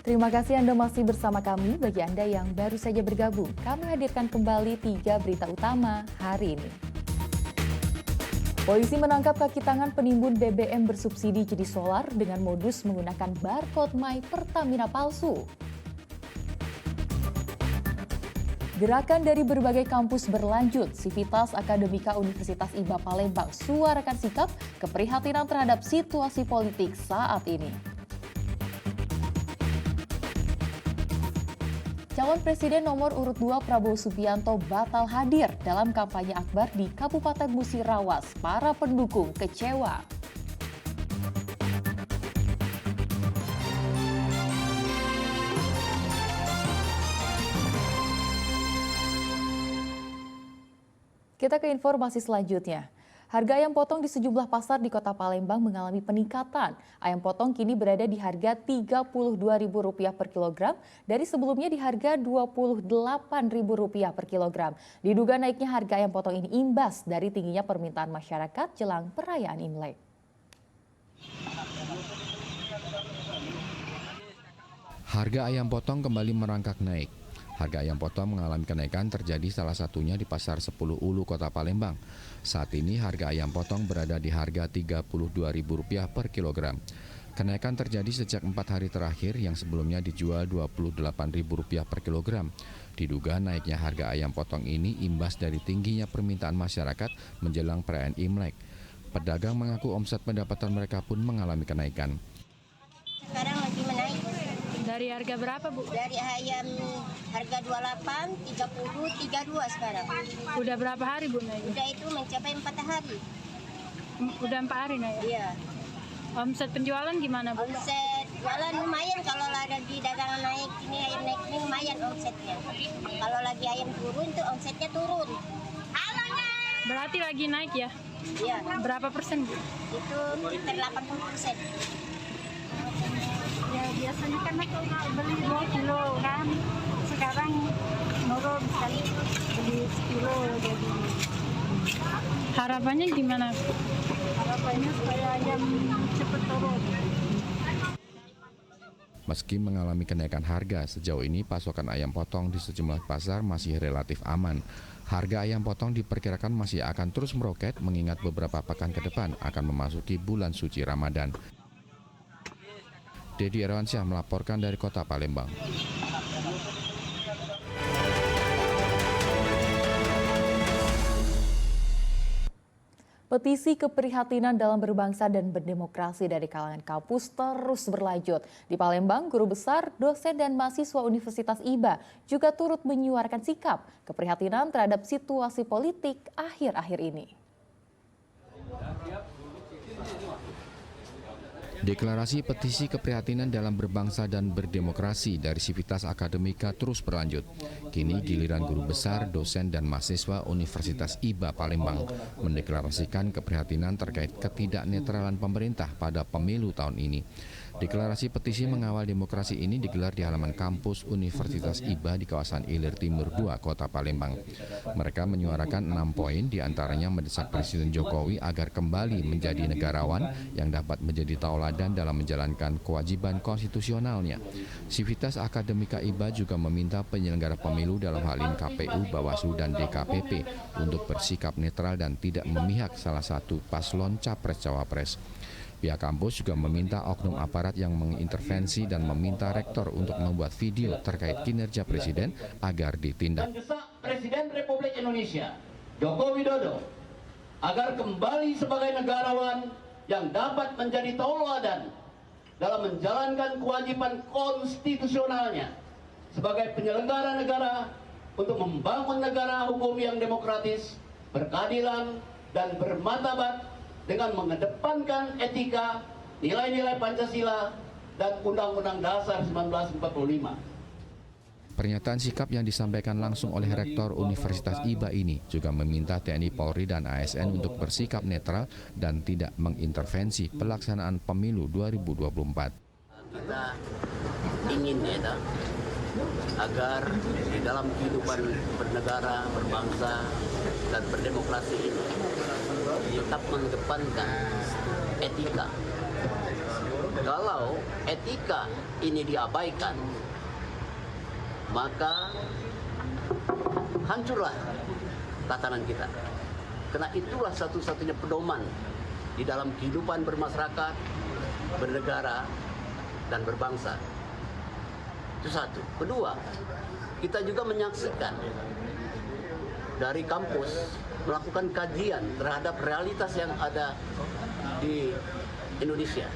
Terima kasih Anda masih bersama kami. Bagi Anda yang baru saja bergabung, kami hadirkan kembali 3 berita utama hari ini. Polisi menangkap kaki tangan penimbun BBM bersubsidi jadi solar dengan modus menggunakan barcode My Pertamina palsu. Gerakan dari berbagai kampus berlanjut. Sivitas Akademika Universitas IBA Palembang suarakan sikap keprihatinan terhadap situasi politik saat ini. Calon Presiden nomor urut 2 Prabowo Subianto batal hadir dalam kampanye akbar di Kabupaten Musirawas. Para pendukung kecewa. Kita ke informasi selanjutnya. Harga ayam potong di sejumlah pasar di Kota Palembang mengalami peningkatan. Ayam potong kini berada di harga Rp32.000 per kilogram dari sebelumnya di harga Rp28.000 per kilogram. Diduga naiknya harga ayam potong ini imbas dari tingginya permintaan masyarakat jelang perayaan Imlek. Harga ayam potong kembali merangkak naik. Harga ayam potong mengalami kenaikan terjadi salah satunya di Pasar 10 Ulu Kota Palembang. Saat ini harga ayam potong berada di harga Rp32.000 per kilogram. Kenaikan terjadi sejak 4 hari terakhir yang sebelumnya dijual Rp28.000 per kilogram. Diduga naiknya harga ayam potong ini imbas dari tingginya permintaan masyarakat menjelang perayaan Imlek. Pedagang mengaku omset pendapatan mereka pun mengalami kenaikan. Sekarang lagi menaik. Dari harga berapa, Bu? Dari ayam harga 28, 30, 32 sekarang. Udah berapa hari, Bu, naik? Udah itu mencapai 4 hari. Udah 4 hari naik? Iya. Omset penjualan gimana, Bu? Omset jualan lumayan kalau lagi dagangan naik, ini ayam naik ini lumayan omsetnya. Kalau lagi ayam turun tuh omsetnya turun. Berarti lagi naik ya? Iya. Berapa persen, Bu? Itu sekitar 80%. Ya biasanya kan aku beli 2 kilo kan, sekarang nurun sekali beli 10 kilo jadi. Harapannya gimana? Harapannya supaya ayam cepat turun. Meski mengalami kenaikan harga, sejauh ini pasokan ayam potong di sejumlah pasar masih relatif aman. Harga ayam potong diperkirakan masih akan terus meroket mengingat beberapa pekan ke depan akan memasuki bulan suci Ramadan. Dedi Erawansyah melaporkan dari Kota Palembang. Petisi keprihatinan dalam berbangsa dan berdemokrasi dari kalangan kampus terus berlanjut. Di Palembang, guru besar, dosen, dan mahasiswa Universitas IBA juga turut menyuarakan sikap keprihatinan terhadap situasi politik akhir-akhir ini. Deklarasi petisi keprihatinan dalam berbangsa dan berdemokrasi dari Sivitas Akademika terus berlanjut. Kini giliran guru besar, dosen, dan mahasiswa Universitas IBA Palembang mendeklarasikan keprihatinan terkait ketidaknetralan pemerintah pada pemilu tahun ini. Deklarasi petisi mengawal demokrasi ini digelar di halaman kampus Universitas IBA di kawasan Ilir Timur 2, Kota Palembang. Mereka menyuarakan 6 poin, diantaranya mendesak Presiden Jokowi agar kembali menjadi negarawan yang dapat menjadi tauladan dalam menjalankan kewajiban konstitusionalnya. Sivitas Akademika IBA juga meminta penyelenggara pemilu dalam hal ini KPU, Bawaslu, dan DKPP untuk bersikap netral dan tidak memihak salah satu paslon Capres-Cawapres. Pihak kampus juga meminta oknum aparat yang mengintervensi dan meminta rektor untuk membuat video terkait kinerja Presiden agar ditindak. Mendesak Presiden Republik Indonesia, Joko Widodo, agar kembali sebagai negarawan yang dapat menjadi tauladan dalam menjalankan kewajiban konstitusionalnya sebagai penyelenggara negara untuk membangun negara hukum yang demokratis, berkeadilan, dan bermartabat dengan mengedepankan etika, nilai-nilai Pancasila, dan Undang-Undang Dasar 1945. Pernyataan sikap yang disampaikan langsung oleh Rektor Universitas IBA ini juga meminta TNI, Polri, dan ASN untuk bersikap netral dan tidak mengintervensi pelaksanaan pemilu 2024. Kita ingin agar di dalam kehidupan bernegara, berbangsa, dan berdemokrasi ini tetap mengedepankan etika, Kalau etika ini diabaikan, maka hancurlah tatanan kita. Karena itulah satu-satunya pedoman di dalam kehidupan bermasyarakat, bernegara, dan berbangsa. Itu satu. Kedua, kita juga menyaksikan dari kampus melakukan kajian terhadap realitas yang ada di Indonesia.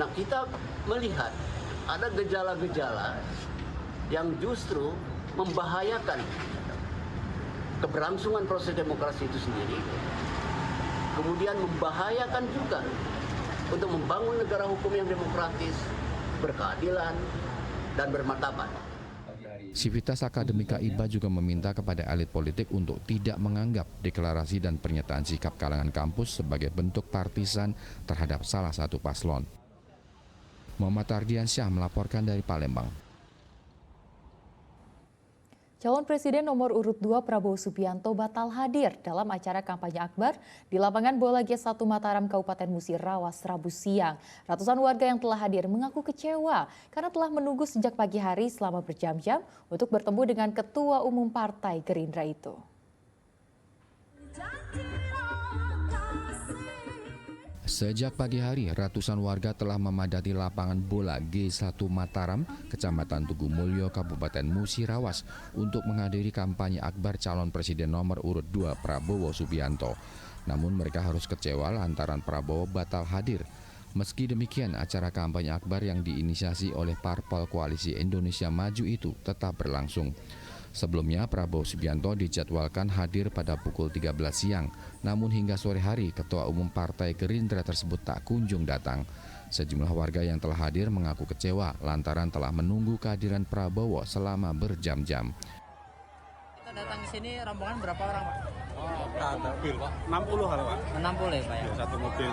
Nah, kita melihat ada gejala-gejala yang justru membahayakan keberlangsungan proses demokrasi itu sendiri, kemudian membahayakan juga untuk membangun negara hukum yang demokratis, berkeadilan, dan bermartabat. Sivitas Akademika IBA juga meminta kepada elit politik untuk tidak menganggap deklarasi dan pernyataan sikap kalangan kampus sebagai bentuk partisan terhadap salah satu paslon. Muhammad Ardiansyah melaporkan dari Palembang. Calon Presiden nomor urut 2 Prabowo Subianto batal hadir dalam acara kampanye akbar di lapangan bola G1 Mataram, Kabupaten Musirawas, Rabu siang. Ratusan warga yang telah hadir mengaku kecewa karena telah menunggu sejak pagi hari selama berjam-jam untuk bertemu dengan Ketua Umum Partai Gerindra itu. Sejak pagi hari, ratusan warga telah memadati lapangan bola G1 Mataram, Kecamatan Tugu Mulyo, Kabupaten Musirawas untuk menghadiri kampanye akbar calon presiden nomor urut 2 Prabowo Subianto. Namun mereka harus kecewa lantaran Prabowo batal hadir. Meski demikian, acara kampanye akbar yang diinisiasi oleh Parpol Koalisi Indonesia Maju itu tetap berlangsung. Sebelumnya, Prabowo Subianto dijadwalkan hadir pada pukul 13 siang. Namun hingga sore hari, Ketua Umum Partai Gerindra tersebut tak kunjung datang. Sejumlah warga yang telah hadir mengaku kecewa lantaran telah menunggu kehadiran Prabowo selama berjam-jam. Kita datang ke sini rombongan berapa orang, Pak? Oh, ada mobil, Pak. 60 ada, Pak. 60 ya, Pak ya? Satu mobil.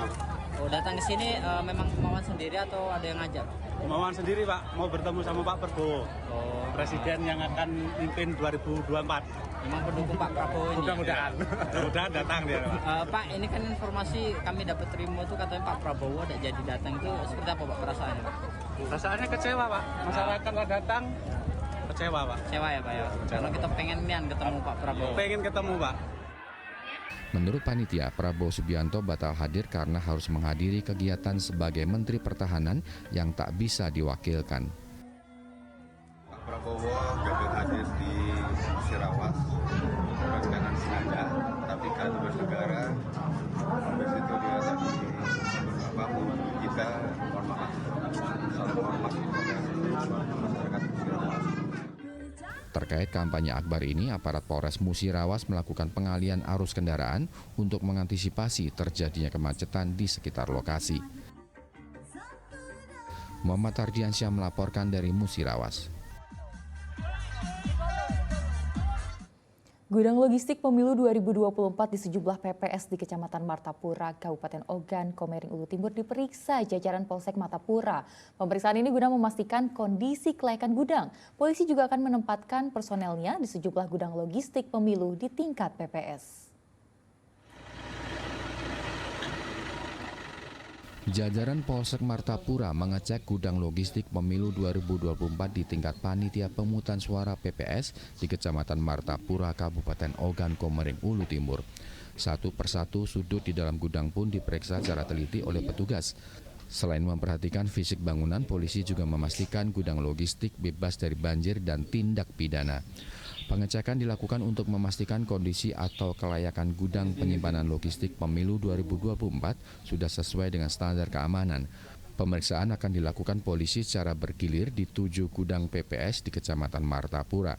Oh, datang ke sini memang kemauan sendiri atau ada yang ngajak? Kemauan sendiri, Pak. Mau bertemu sama Pak Prabowo. Oh, Presiden yang akan mimpin 2024. memang pendukung Pak Prabowo ini. Mudah-mudahan. Mudah-mudahan datang dia, Pak. Pak, ini kan informasi kami dapat terima tuh katanya Pak Prabowo tidak jadi datang, itu seperti apa Pak perasaannya, Pak? Perasaannya kecewa, Pak. Masyarakat nggak datang, kecewa, Pak. Kecewa ya, Pak ya? Karena kita pengen ketemu Pak Prabowo. Pengen ketemu, Pak. Menurut panitia, Prabowo Subianto batal hadir karena harus menghadiri kegiatan sebagai Menteri Pertahanan yang tak bisa diwakilkan. Pak Prabowo gagal hadir di Musirawas bukan karena sengaja, tapi karena bernegara. Habis itu dia tadi kita mohon maaf, saling hormat kepada masyarakat Musirawas. Terkait kampanye akbar ini, aparat Polres Musirawas melakukan pengalian arus kendaraan untuk mengantisipasi terjadinya kemacetan di sekitar lokasi. Muhammad Ardiansyah melaporkan dari Musirawas. Gudang logistik pemilu 2024 di sejumlah PPS di Kecamatan Martapura, Kabupaten Ogan, Komering Ulu Timur diperiksa jajaran Polsek Martapura. Pemeriksaan ini guna memastikan kondisi kelayakan gudang. Polisi juga akan menempatkan personelnya di sejumlah gudang logistik pemilu di tingkat PPS. Jajaran Polsek Martapura mengecek gudang logistik pemilu 2024 di tingkat panitia pemungutan suara PPS di Kecamatan Martapura, Kabupaten Ogan, Komering Ulu Timur. Satu persatu sudut di dalam gudang pun diperiksa secara teliti oleh petugas. Selain memperhatikan fisik bangunan, polisi juga memastikan gudang logistik bebas dari banjir dan tindak pidana. Pengecekan dilakukan untuk memastikan kondisi atau kelayakan gudang penyimpanan logistik pemilu 2024 sudah sesuai dengan standar keamanan. Pemeriksaan akan dilakukan polisi secara bergilir di 7 gudang PPS di Kecamatan Martapura.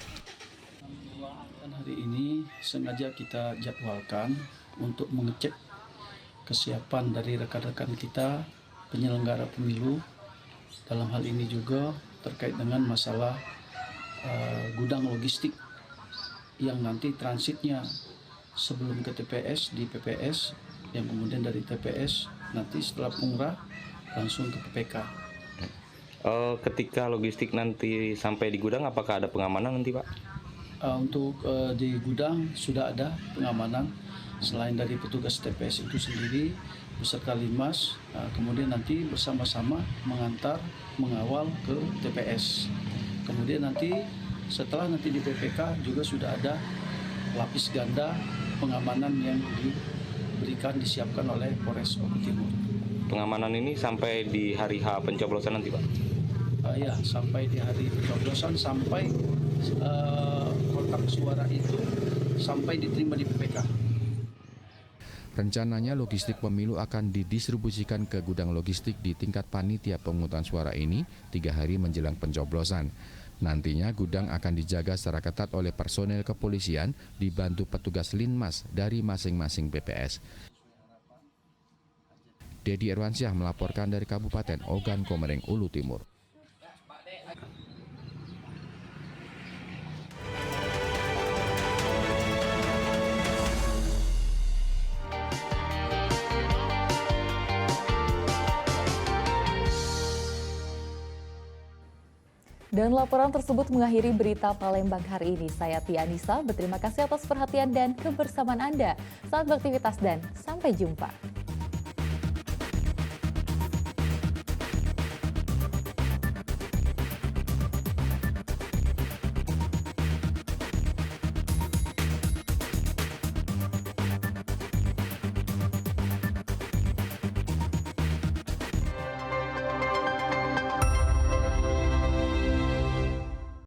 Hari ini sengaja kita jadwalkan untuk mengecek kesiapan dari rekan-rekan kita penyelenggara pemilu. Dalam hal ini juga terkait dengan masalah gudang logistik yang nanti transitnya sebelum ke TPS di PPS, yang kemudian dari TPS nanti setelah pengrah langsung ke PPK. Ketika logistik nanti sampai di gudang, apakah ada pengamanan nanti, Pak? Untuk di gudang sudah ada pengamanan, Selain dari petugas TPS itu sendiri beserta Linmas, kemudian nanti bersama-sama mengantar, mengawal ke TPS. Kemudian nanti setelah nanti di PPK juga sudah ada lapis ganda pengamanan yang disiapkan oleh Polres Bogor Timur. Pengamanan ini sampai di hari H pencoblosan nanti, Pak? Ya, sampai di hari pencoblosan, sampai kotak suara itu sampai diterima di PPK. Rencananya logistik pemilu akan didistribusikan ke gudang logistik di tingkat panitia pemungutan suara ini 3 hari menjelang pencoblosan. Nantinya gudang akan dijaga secara ketat oleh personel kepolisian dibantu petugas Linmas dari masing-masing BPS. Dedi Irwansyah melaporkan dari Kabupaten Ogan Komering Ulu Timur. Dan laporan tersebut mengakhiri berita Palembang hari ini. Saya Tia Anissa, berterima kasih atas perhatian dan kebersamaan Anda. Selamat beraktivitas dan sampai jumpa.